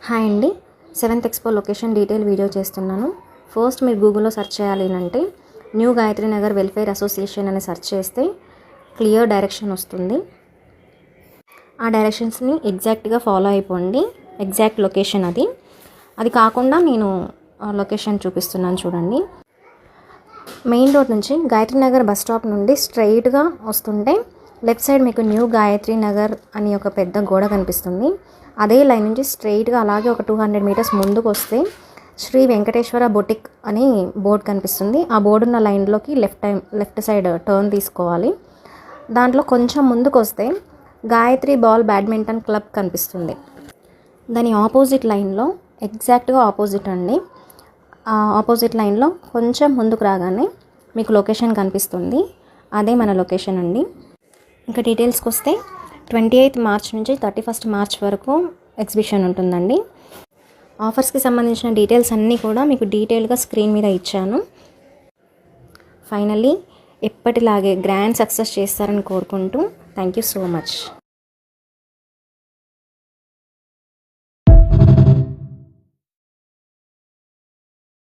Hi అండి, 7th expo location detail video చేస్తున్నాను. First మీరు గూగుల్లో సెర్చ్ చేయాలి అంటే new Gayatri Nagar welfare association అని సెర్చ్ చేస్తే క్లియర్ డైరెక్షన్ వస్తుంది. ఆ డైరెక్షన్స్ని ఎగ్జాక్ట్గా ఫాలో అయిపోండి. ఎగ్జాక్ట్ లొకేషన్ అది కాకుండా నేను లొకేషన్ చూపిస్తున్నాను చూడండి. మెయిన్ రోడ్ నుంచి గాయత్రి నగర్ బస్ స్టాప్ నుండి స్ట్రైట్గా వస్తుంటే లెఫ్ట్ సైడ్ మీకు న్యూ గాయత్రి నగర్ అని ఒక పెద్ద గోడ కనిపిస్తుంది. అదే లైన్ నుంచి స్ట్రైట్గా అలాగే ఒక 200 మీటర్స్ ముందుకు వస్తే శ్రీ వెంకటేశ్వర బొటిక్ అని బోర్డు కనిపిస్తుంది. ఆ బోర్డు ఉన్న లైన్లోకి లెఫ్ట్ సైడ్ టర్న్ తీసుకోవాలి. దాంట్లో కొంచెం ముందుకు వస్తే గాయత్రి బాల్ బ్యాడ్మింటన్ క్లబ్ కనిపిస్తుంది. దాని ఆపోజిట్ లైన్లో ఎగ్జాక్ట్గా ఆపోజిట్ అండి. ఆ ఆపోజిట్ లైన్లో కొంచెం ముందుకు రాగానే మీకు లొకేషన్ కనిపిస్తుంది. అదే మన లొకేషన్ అండి. ఇంకా డీటెయిల్స్కి వస్తే 28th మార్చ్ నుంచి 31st మార్చ్ వరకు ఎగ్జిబిషన్ ఉంటుందండి. ఆఫర్స్కి సంబంధించిన డీటెయిల్స్ అన్నీ కూడా మీకు డీటెయిల్గా స్క్రీన్ మీద ఇచ్చాను. ఫైనల్లీ ఎప్పటిలాగే గ్రాండ్ సక్సెస్ చేస్తారని కోరుకుంటూ థ్యాంక్ యూ సో మచ్.